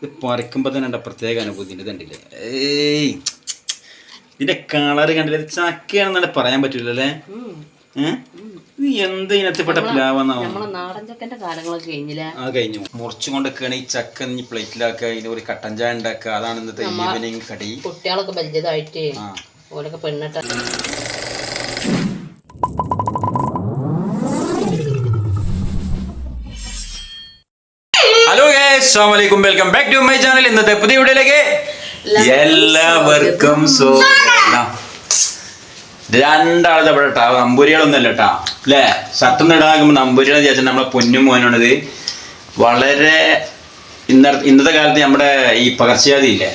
ഇത് പറിക്കുമ്പോൾ തന്നെ പ്രത്യേക അനുഭൂതി ഇതുണ്ടല്ലേ. ഇതിന്റെ കളറ് കണ്ടില്ല, ഇത് ചക്കയാണെന്നാണ് പറയാൻ പറ്റൂല അല്ലേ. എന്ത് ഇനത്തിൽപ്പെട്ട പ്ലാവാന്നാവും. കഴിഞ്ഞു മുറിച്ചു കൊണ്ടൊക്കെയാണ് ഈ ചക്ക പ്ലേറ്റിലാക്കുക, ഇതിന് ഒരു കട്ടൻ ചായ ഉണ്ടാക്കുക. അതാണ് ഇന്നത്തെ ഈവനിങ് കടി. കുട്ടികളൊക്കെ വലുതായിട്ട് ഓരൊക്കെ പെണ്ണിട്ട. ഹലോ ഗൈസ്, അസ്സലാമു അലൈക്കും, welcome back to my channel. ഇന്നത്തെ പുതിയ വീഡിയോയിലേക്ക് എല്ലാവർക്കും സ്വാഗതം. രണ്ടാളത് ഇവിടെ കേട്ടോ, നമ്പൂരികളൊന്നും അല്ല കേട്ടോ അല്ലേ. ഷർട്ടൊന്നും ഇടാകുമ്പോൾ നമ്പൂരികളെ ചോദിച്ചാൽ നമ്മളെ പൊന്നും മോനാണിത്. വളരെ ഇന്നത്തെ കാലത്ത് നമ്മുടെ ഈ പകർച്ചവ്യാധി ഇല്ലേ,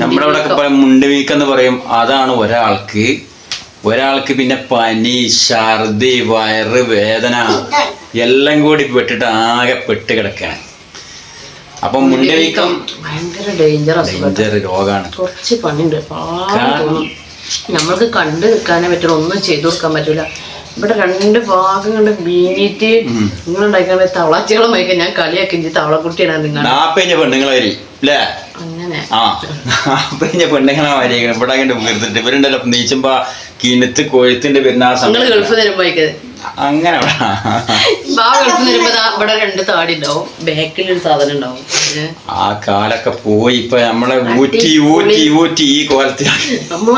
നമ്മുടെ ഇവിടെ ഒക്കെ പറയും മുണ്ട് വീക്കെന്ന് പറയും. അതാണ് ഒരാൾക്ക് പിന്നെ പനി, ഛർദി, വയറ് വേദന എല്ലാം കൂടി പെട്ടിട്ട് ആകെ പെട്ട് കിടക്കാണ്. അപ്പൊ മുണ്ട് വീക്കം ഭയങ്കര ഡേഞ്ചർ രോഗാണ്. കുറച്ച് പണിയുണ്ട്. നമ്മൾക്ക് കണ്ടു നിൽക്കാനേ പറ്റുള്ളൂ, ഒന്നും ചെയ്തു കൊടുക്കാൻ പറ്റൂല. ഇവിടെ രണ്ട് ഭാഗം കണ്ട് വീങ്ങിട്ട് നിങ്ങളുണ്ടാക്കിയ തവളാച്ചികളെ മയക്കാൻ ഞാൻ കളിയാക്കി തവളക്കുട്ടിയാണ് നിങ്ങൾ. പെണ്ണുങ്ങളെ അല്ലേ അങ്ങനെ പെണ്ണുങ്ങളെ മാതിരി ഇവിടെ വീർത്തിട്ട് ഇവരുണ്ടല്ലോ നീച്ചുമ്പോ കിണത്ത് കൊഴുത്തിന്റെ പെരുന്നാൾ ഗൾഫ് തരുമ്പോഴേക്കത് അങ്ങനെ ഗൾഫ് തരുമ്പോ ഇവിടെ രണ്ട് താടി ഉണ്ടാവും, ബാക്കിലൊരു സാധനം ഉണ്ടാവും. ആ കാലൊക്കെ പോയി ഇപ്പൊ നമ്മളെ ഊറ്റി ഈ കോലത്തിലാണ്. നമ്മ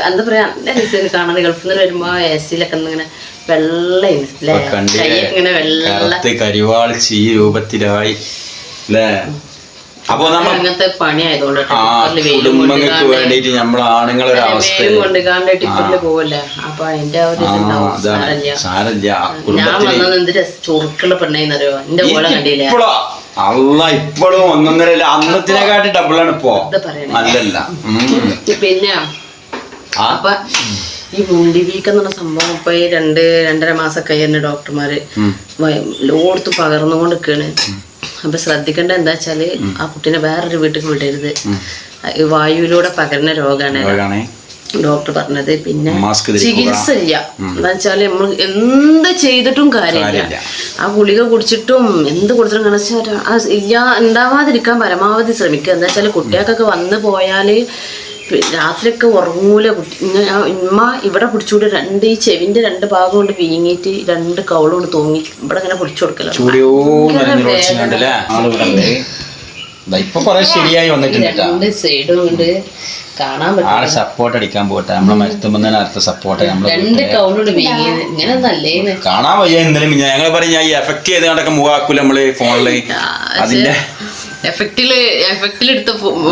എന്താ പറയാ, നല്ല രസം കാണാൻ. ഗൾഫിൽ നിന്ന് വരുമ്പോ എസിലൊക്കെ ഇങ്ങനെ വെള്ളയിങ്ങനെ വെള്ള കരിവാളിച്ച് ഈ രൂപത്തിലായി അല്ലേ. അപ്പൊ അങ്ങനത്തെ പണി ആയതുകൊണ്ട് കുടുംബങ്ങൾക്ക് വേണ്ടിട്ട് നമ്മളെ ആണുങ്ങളൊരു അവസ്ഥ ടിപ്പറില് പോവല്ലേ. അപ്പൊ അതിന്റെ ഒരു ഞാൻ വന്നത് എന്ത് ചൊറുക്കുള്ള പെണ്ണായിന്നറിയോ, എന്റെ പോലെ കണ്ടില്ലേ. അല്ല ഇപ്പോഴും ഒന്നൊന്നര അന്നത്തിനെക്കാട്ടി ഡബിളാണ് ഇപ്പൊ. അല്ലല്ല പിന്നെ അപ്പൊ ഈ മുണ്ടി വീക്ക് എന്നുള്ള സംഭവം ഇപ്പൊ ഈ 2-2.5 മാസമൊക്കെ തന്നെ ഡോക്ടർമാര് ലോടത്ത് പകർന്നുകൊണ്ട് നിൽക്കാണ്. അപ്പൊ ശ്രദ്ധിക്കേണ്ട എന്താ വെച്ചാല് ആ കുട്ടീനെ വേറൊരു വീട്ടിൽ വിടരുത്. വായുവിലൂടെ പകരുന്ന രോഗമാണ് ഡോക്ടർ പറഞ്ഞത്. പിന്നെ ചികിത്സ ഇല്ല. എന്താ വെച്ചാല് നമ്മൾ എന്ത് ചെയ്തിട്ടും കാര്യമില്ല. ആ ഗുളിക കുടിച്ചിട്ടും എന്ത് കൊടുത്തിട്ടും കാണിച്ചാൽ ഇല്ല ഉണ്ടാവാതിരിക്കാൻ പരമാവധി ശ്രമിക്കുക. എന്താ വെച്ചാല് കുട്ടികൾക്കൊക്കെ വന്നു പോയാല് രാത്രിയൊക്കെ ഉറങ്ങൂല കുട്ടി. ഉമ്മ ഇവിടെ പിടിച്ചുകൊണ്ട് ഈ ചെവിന്റെ 2 ഭാഗം കൊണ്ട് വീങ്ങിയിട്ട് 2 കവള് കൊണ്ട് തൂങ്ങി ഇവിടെ ഇങ്ങനെ പിടിച്ചു കൊടുക്കല. 2 സൈഡും കൊണ്ട് കാണാൻ പറ്റും. സപ്പോർട്ട് അടിക്കാൻ പോട്ടെ നമ്മളെ മരുത്തുമ്പോ അടുത്ത സപ്പോർട്ട് 2 കവളോട് വീങ്ങി ഇങ്ങനെ നല്ലേന്ന് കാണാൻ വയ്യ. ഇന്നലെ ഞങ്ങൾ പറയും ഞാൻ എഫക്ട് ചെയ്ത് കണ്ടൊക്കെ മുഖാക്കൂല നമ്മള് ഫോണില്. അതിന്റെ എഫക്റ്റിലെടുത്ത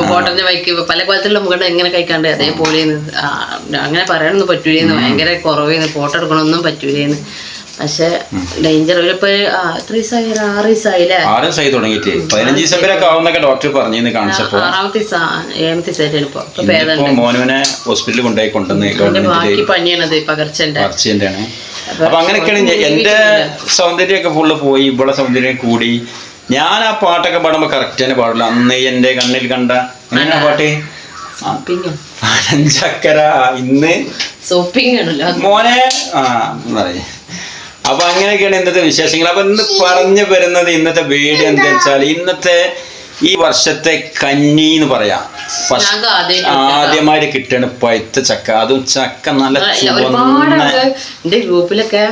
ഫോട്ടോന്റെ വൈക്ക് പല കോലത്തിലുള്ള മുഖം എങ്ങനെ കഴിക്കാണ്ട് അതേപോലെ അങ്ങനെ പറയാനൊന്നും പറ്റൂലേന്ന്. ഭയങ്കര കുറവേന്ന്, ഫോട്ടോ എടുക്കണമൊന്നും പറ്റൂലേന്ന്. പക്ഷെ ഡേഞ്ചർ. ഇപ്പൊ എത്ര ദിവസമായി? 6 ദിവസമായില്ലേ. 6 ദിവസമായി തുടങ്ങിയിട്ട് 15 ദിവസം വരെ ആവുന്നൊക്കെ ഡോക്ടർ പറഞ്ഞു കാണിച്ചപ്പോ. 6-ാമത്തെ 7-ാമത്തെ ദിവസമായിട്ട് ഇപ്പൊ മോനുവിനെ ഹോസ്പിറ്റലിൽ കൊണ്ടുപോയി കൊണ്ടുവന്ന് ബാക്കി പനിയാണത്, പകർച്ചന്റെ. അപ്പൊ അങ്ങനെയൊക്കെയാണ് എന്റെ സൗന്ദര്യമൊക്കെ ഫുള്ള് പോയി, ഇവിടെ സൗന്ദര്യം കൂടി. ഞാൻ ആ പാട്ടൊക്കെ പാടുമ്പോ കറക്റ്റ് തന്നെ പാടില്ല. അന്ന് എന്റെ കണ്ണിൽ കണ്ട എങ്ങനെ പാട്ട് ചക്കര ഇന്ന് മോനെ പറയ. അപ്പൊ അങ്ങനെയൊക്കെയാണ് ഇന്നത്തെ വിശേഷങ്ങൾ. അപ്പൊ ഇന്ന് പറഞ്ഞു വരുന്നത് ഇന്നത്തെ വീഡിയോ എന്താ വെച്ചാൽ ഇന്നത്തെ ഈ വർഷത്തെ കന്നി എന്ന് പറയാം. ആദ്യമായിട്ട് കിട്ടണ പഴുത്ത ചക്ക, അതും ചക്ക നല്ല എന്റെ ഗ്രൂപ്പിലൊക്കെ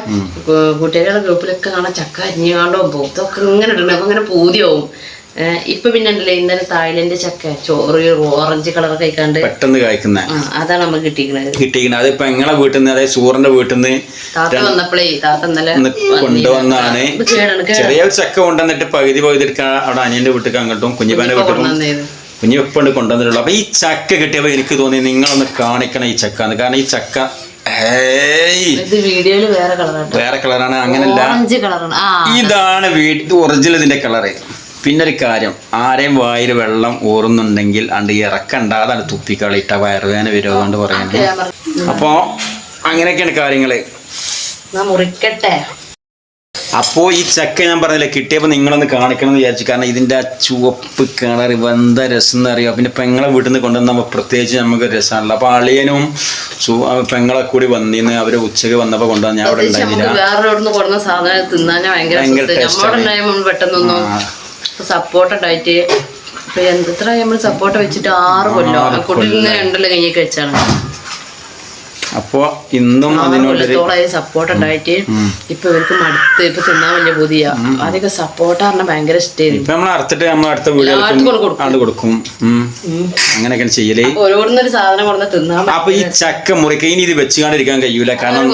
കുട്ടികളുടെ ഗ്രൂപ്പിലൊക്കെ കാണാൻ ചക്ക അരിഞ്ഞാണ്ടോ ഇതൊക്കെ ഇങ്ങനെ ഇടണം. അപ്പൊ ഇങ്ങനെ പൂതിയാവും. ഇപ്പൊ പിന്നെ ഉണ്ടല്ലേ ഇന്നലെ തായ്ലൻഡ് ചക്ക ചോറ് ഓറഞ്ച് കളർ കഴിക്കാണ്ട് പെട്ടെന്ന് കഴിക്കുന്ന അതാണ് നമ്മൾ കിട്ടിയിരിക്കുന്നത്. അതിപ്പോ എങ്ങളെ വീട്ടിൽ നിന്ന്, അതായത് സൂറിന്റെ വീട്ടിൽ നിന്ന് താത്ത വന്നപ്പോഴേ താത്ത ഇന്നലെ കൊണ്ടുവന്നാണ്. ചെറിയ ചക്ക കൊണ്ടുവന്നിട്ട് പകുതി എടുക്കാൻ അവിടെ അനിയന്റെ വീട്ടിൽ അങ്ങോട്ടും കുഞ്ഞിപ്പാന്റെ വീട്ടിലും കുഞ്ഞിപ്പണ്ട് കൊണ്ടുവന്നിട്ടുള്ളൂ. അപ്പൊ ഈ ചക്ക കിട്ടിയപ്പോ എനിക്ക് തോന്നി നിങ്ങളൊന്ന് കാണിക്കണം ഈ ചക്ക. കാരണം ഈ ചക്ക വേറെ കളറാണ്. അങ്ങനല്ല, ഇതാണ് ഒറിജിനൽ ഇതിന്റെ കളറ്. പിന്നെ ഒരു കാര്യം, ആരെയും വായിൽ വെള്ളം ഊറുന്നുണ്ടെങ്കിൽ അണ്ട് ഇറക്കണ്ട, അതാണ് തുപ്പിക്കളിട്ട വയറുവേദന വിരോധം പറയുന്നത്. അപ്പോ അങ്ങനെയൊക്കെയാണ് കാര്യങ്ങള്. മുറിക്കട്ടെ. അപ്പോ ഈ ചക്ക ഞാൻ പറഞ്ഞില്ലേ കിട്ടിയപ്പോ നിങ്ങളൊന്ന് കാണിക്കണം എന്ന് വിചാരിച്ചു. കാരണം ഇതിന്റെ ആ ചുവപ്പ് കളർ എന്താ രസം എന്ന് അറിയാം. പിന്നെ പെങ്ങളെ വീട്ടിൽ നിന്ന് കൊണ്ടുവന്ന പ്രത്യേകിച്ച് നമുക്ക് രസമാണല്ലോ. അപ്പൊ അളിയനും പെങ്ങളെ കൂടി വന്നിന്ന് അവര് ഉച്ചക്ക് വന്നപ്പോ കൊണ്ടുവന്ന് ഞാൻ അവിടെ ഉണ്ടായിരുന്നില്ല. സപ്പോർട്ട് ഉണ്ടായിട്ട് ഇപ്പൊ എത്ര നമ്മൾ സപ്പോർട്ട് വെച്ചിട്ട് 6 കൊല്ലം കുട്ടിയിൽ 2 കൊല്ലം കഴിഞ്ഞേക്ക് വെച്ചാണ്. അപ്പൊ ഇന്നും കൊല്ലത്തോളം സപ്പോർട്ട് ഉണ്ടായിട്ട് ഇപ്പൊ ഇവർക്ക് മടുത്ത് ഇപ്പൊ തിന്നാൻ വലിയ പുതിയ ആദ്യമൊക്കെ സപ്പോർട്ട് പറഞ്ഞാൽ ഭയങ്കര ഇഷ്ടമായിരുന്നു. ഇപ്പൊ നമ്മൾ അറുത്തിട്ട് നമ്മൾ അടുത്ത വീഡിയോ കൊടുക്കും. അങ്ങനെയൊക്കെ ചെയ്യലേ ഓരോരുന്നൊരു സാധനം കൊടുത്താൽ തിന്നാൻ. അപ്പൊ ഈ ചക്ക മുറിക്ക ഇനി ഇത് വെച്ചുകൊണ്ടിരിക്കാൻ കഴിയൂല. കാരണം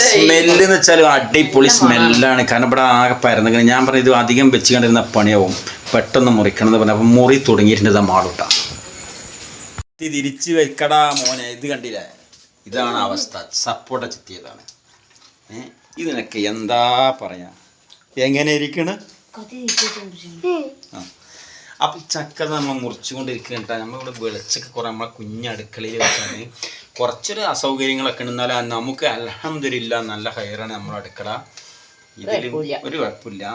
സ്മെല്ല് എന്ന് വെച്ചാൽ അടിപൊളി സ്മെല്ലാണ്. കാരണം ഇവിടെ ആകെ പരന്നിങ്ങനെ. ഞാൻ പറഞ്ഞു ഇത് അധികം വെച്ചുകൊണ്ടിരുന്ന പണിയാവും, പെട്ടെന്ന് മുറിക്കണം എന്ന് പറഞ്ഞു. അപ്പൊ മുറി തുടങ്ങിയിട്ടുണ്ട് മാളൂട്ടാ. തിരിച്ചു വെക്കടാ മോനെ. ഇത് കണ്ടില്ലേ, ഇതാണ് അവസ്ഥ. സപ്പോർട്ട ചെത്തിയതാണ്. ഇതിനൊക്കെ എന്താ പറയാ, എങ്ങനെ ഇരിക്കണ്. അപ്പൊ ചക്ക നമ്മൾ മുറിച്ചുകൊണ്ടിരിക്കണ്ട. നമ്മളിവിടെ വെളിച്ചൊക്കെ കുറെ നമ്മളെ കുഞ്ഞടുക്കളയിൽ വെച്ചാണ്. കുറച്ചൊരു അസൗകര്യങ്ങളൊക്കെ ഉണ്ട്. എന്നാലും നമുക്ക് അൽഹംദുലില്ലാ നല്ല ഹൈറാണ് നമ്മളെ അടുക്കള. ഇതിൽ ഒരു കുഴപ്പമില്ല.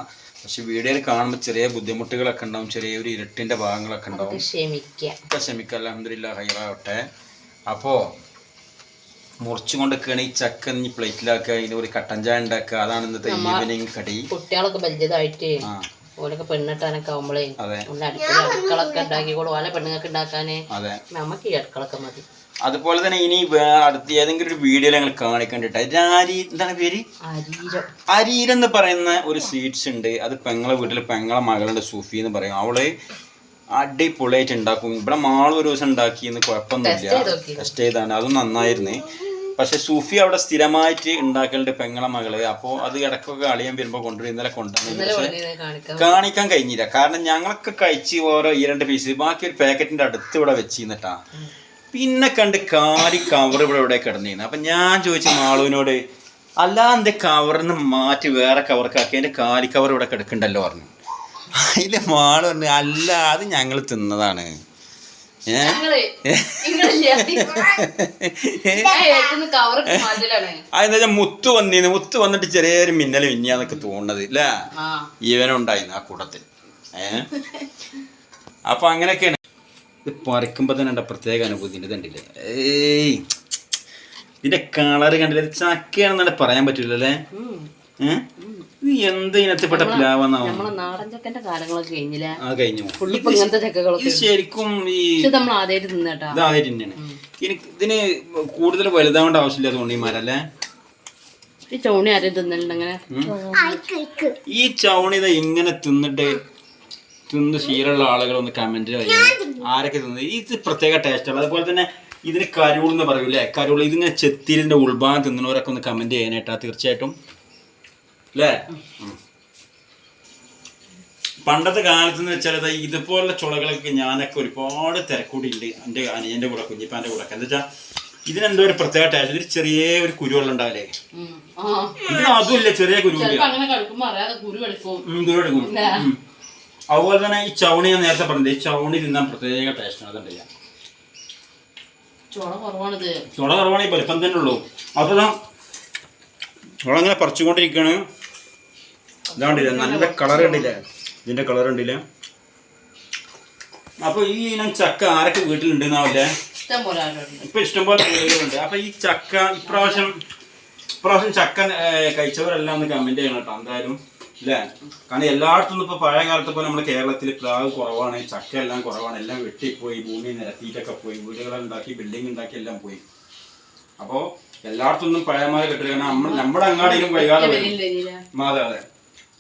പക്ഷെ വീഡിയോയിൽ കാണുമ്പോൾ ചെറിയ ബുദ്ധിമുട്ടുകളൊക്കെ ഉണ്ടാവും, ചെറിയൊരു ഇരുട്ടിന്റെ ഭാഗങ്ങളൊക്കെ ഉണ്ടാവും. ക്ഷമിക്കുക, അൽഹംദുലില്ലാ ഹൈറാവട്ടെ. അപ്പോ മുറിച്ചുകൊണ്ടൊക്കെയാണ് ഈ ചക്ക ഇനി പ്ലേറ്റിലാക്കുക, അതിന് ഒരു കട്ടൻ ചായ ഉണ്ടാക്കുക. അതാണ് ഇന്നത്തെ ഈവനിങ് കടി. കുട്ടികളൊക്കെ വലുതായിട്ട് ഓലൊക്കെ പെണ്ണിട്ടാനൊക്കെ ആവുമ്പോഴേ അടുക്കളൊക്കെ ഉണ്ടാക്കിക്കോളൂ. ഓല പെണ്ണുങ്ങൾക്ക് ഉണ്ടാക്കാനേ നമുക്ക് ഈ അടുക്കളൊക്കെ മതി. അതുപോലെ തന്നെ ഇനി അടുത്ത ഏതെങ്കിലും ഒരു വീഡിയോയിൽ ഞങ്ങൾ കാണിക്കണ്ടിട്ട് എന്താണ് പേര്, അരീരം എന്ന് പറയുന്ന ഒരു സ്വീറ്റ്സ് ഉണ്ട്. അത് പെങ്ങളെ വീട്ടിൽ പെങ്ങളെ മകളുടെ സൂഫി എന്ന് പറയും. അവള് അടിപൊളിയായിട്ട് ഉണ്ടാക്കും. ഇവിടെ മാള് ഒരു ദിവസം ഉണ്ടാക്കിയെന്ന് കുഴപ്പമൊന്നുമില്ല, ടെസ്റ്റ് ചെയ്താണ്. അതും നന്നായിരുന്നു. പക്ഷെ സൂഫി അവിടെ സ്ഥിരമായിട്ട് ഉണ്ടാക്കലുണ്ട് പെങ്ങളെ മകള്. അപ്പോൾ അത് ഇടയ്ക്കൊക്കെ അളിയാൻ വരുമ്പോൾ കൊണ്ടുവരും. ഇന്നലെ കൊണ്ടുവന്നു കാണിക്കാൻ കഴിഞ്ഞില്ല. കാരണം ഞങ്ങളൊക്കെ കഴിച്ച് ഓരോ 2 പീസ് ബാക്കി ഒരു പാക്കറ്റിന്റെ അടുത്ത് ഇവിടെ വെച്ചിരുന്നിട്ടാ. പിന്നെ കണ്ട് കാലി കവർ ഇവിടെ കിടന്നിരുന്നു. അപ്പൊ ഞാൻ ചോദിച്ചു മാളുവിനോട്, അല്ല എന്റെ കവറിന്ന് മാറ്റി വേറെ കവർക്കാക്കി, എന്റെ കാലി കവർ ഇവിടെ കിടക്കണ്ടല്ലോ പറഞ്ഞു. അതിലെ മാള് പറഞ്ഞു, അല്ല അത് ഞങ്ങൾ തിന്നതാണ്. അതെന്താ മുത്തു വന്നിന്ന്, മുത്തു വന്നിട്ട് ചെറിയൊരു മിന്നൽ മിന്നിയാന്നൊക്കെ തോന്നുന്നത് ഇല്ല, ഇവനുണ്ടായിരുന്നു ആ കൂട്ടത്തിൽ. അപ്പൊ അങ്ങനെയൊക്കെയാണ്. ഇത് പറിക്കുമ്പോ തന്നെ പ്രത്യേക അനുഭൂതി കണ്ടില്ലേ. ഇതിന്റെ കളറ് കണ്ടില്ലേ, ചക്കയാണെന്നാണ് പറയാൻ പറ്റൂലല്ലേ. എന്ത് ഇനത്തിൽപ്പെട്ട പ്ലാവാന്നാവും. കഴിഞ്ഞു. ഇത് ശരിക്കും ഇതാദ്യമായിട്ട് തന്നെയാണ്. ഇതിന് കൂടുതൽ വലുതാവേണ്ട ആവശ്യമില്ല തോന്നി മരല്ലേ. ഈ ചവണി ഇതാ ഇങ്ങനെ തിന്ന് ശീലമുള്ള ആളുകളൊന്ന് കമന്റ് ചെയ്യാം, ആരൊക്കെ തിന്നത്. ഇത് പ്രത്യേക ടേസ്റ്റാണ്. അതുപോലെ തന്നെ ഇതിന് കരുൾ എന്ന് പറയൂലേ, കരുൾ. ഇതിങ്ങനെ ചെത്തിരിന്റെ ഉൾഭാഗം തിന്നുന്നവരൊക്കെ ഒന്ന് കമന്റ് ചെയ്യാനായിട്ടാ തീർച്ചയായിട്ടും അല്ലേ. പണ്ടത്തെ കാലത്ത് എന്ന് വെച്ചാൽ ഇതുപോലുള്ള ചുളകളൊക്കെ ഞാനൊക്കെ ഒരുപാട് തിരക്കൂടിയുണ്ട് എൻ്റെ അനിയൻ്റെ കൂടെ, കുഞ്ഞിപ്പാൻ്റെ കൂടെ. എന്താ വെച്ചാൽ ഇതിനെന്തോ ഒരു പ്രത്യേക ടേസ്റ്റ്. ഇതിൽ ചെറിയ ഒരു കുരുവെള്ളം ഉണ്ടാവില്ലേ, ഇതിന് അതുമില്ല, ചെറിയ കുരുവില്ല. അതുപോലെ തന്നെ ഈ ചവണി ഞാൻ നേരത്തെ പറഞ്ഞില്ലേ, ഈ ചവണി തിന്നാൻ പ്രത്യേക ടേസ്റ്റാണ്. അതുണ്ടല്ല ചുള കുറവാണ്, ഈ വലിപ്പം തന്നെ ഉള്ളൂ. അപ്പോൾ ചുള അങ്ങനെ പറിച്ചുകൊണ്ടിരിക്കുകയാണ്. ഇതാണ്ടില്ല, നല്ല കളർ കണ്ടില്ലേ, ഇതിന്റെ കളർ കണ്ടില്ലേ. അപ്പൊ ഈ ഇനം ചക്ക ആരൊക്കെ വീട്ടിലുണ്ടെന്നാവില്ലേ, ഇപ്പൊ ഇഷ്ടംപോലെ വീടുകളുണ്ട്. അപ്പൊ ഈ ചക്ക ഇപ്രാവശ്യം ചക്ക കഴിച്ചവരെല്ലാം ഒന്ന് കമന്റ് ചെയ്യണം കേട്ടോ എന്തായാലും അല്ലേ. കാരണം എല്ലായിടത്തും ഇപ്പൊ പഴയ കാലത്തെ പോലെ നമ്മുടെ കേരളത്തിൽ പ്ലാവ് കുറവാണ്, ചക്ക എല്ലാം കുറവാണ്. എല്ലാം വെട്ടിപ്പോയി, ഭൂമി നിരത്തിയിട്ടൊക്കെ പോയി, വീടുകളുണ്ടാക്കി ബിൽഡിംഗ് ഉണ്ടാക്കി എല്ലാം പോയി. അപ്പോൾ എല്ലായിടത്തൊന്നും പഴയമാരെ കിട്ടില്ല. കാരണം നമ്മുടെ അങ്ങാടിയിലും വൈകാതെ വരും. അതെ,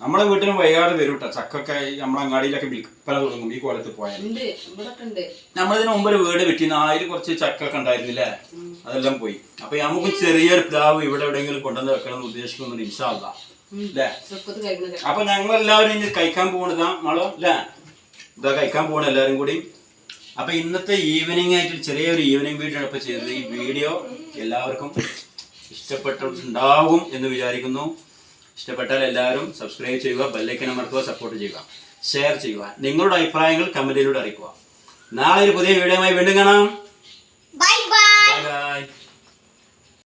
നമ്മുടെ വീട്ടിലും വൈകാതെ വരും കേട്ടോ. ചക്കൊക്കെ നമ്മുടെ അങ്ങാടിയിലൊക്കെ വിൽപ്പന തുടങ്ങും ഈ കോലത്ത് പോയാൽ. നമ്മളിതിന് മുമ്പ് ഒരു വീട് വെട്ടിന്ന് അതിൽ കുറച്ച് ചക്കൊക്കെ ഉണ്ടായിരുന്നില്ലേ, അതെല്ലാം പോയി. അപ്പൊ നമുക്ക് ചെറിയൊരു പ്ലാവ് ഇവിടെ എവിടെയെങ്കിലും കൊണ്ടുവന്ന് വെക്കണം എന്ന് ഉദ്ദേശിക്കുന്നുണ്ട് ഇൻഷാ അല്ലാ അല്ലേ. അപ്പൊ ഞങ്ങളെല്ലാവരും ഇനി കഴിക്കാൻ പോകണതാ മാളോ അല്ലേ, ഇതാ കഴിക്കാൻ പോകണ എല്ലാവരും കൂടി. അപ്പൊ ഇന്നത്തെ ഈവനിങ് ആയിട്ട് ചെറിയൊരു ഈവനിങ് വീഡിയോ ആണ് ഇപ്പൊ ചെയ്തത്. ഈ വീഡിയോ എല്ലാവർക്കും ഇഷ്ടപ്പെട്ടിട്ടുണ്ടാകും എന്ന് വിചാരിക്കുന്നു. ഇഷ്ടപ്പെട്ടാൽ എല്ലാവരും സബ്സ്ക്രൈബ് ചെയ്യുക, ബെല്ലൈക്കൻ അമർത്തുക, സപ്പോർട്ട് ചെയ്യുക, ഷെയർ ചെയ്യുക. നിങ്ങളുടെ അഭിപ്രായങ്ങൾ കമന്റിലൂടെ അറിയിക്കുക. നാളെ ഒരു പുതിയ വീഡിയോയുമായി വീണ്ടും കാണാം.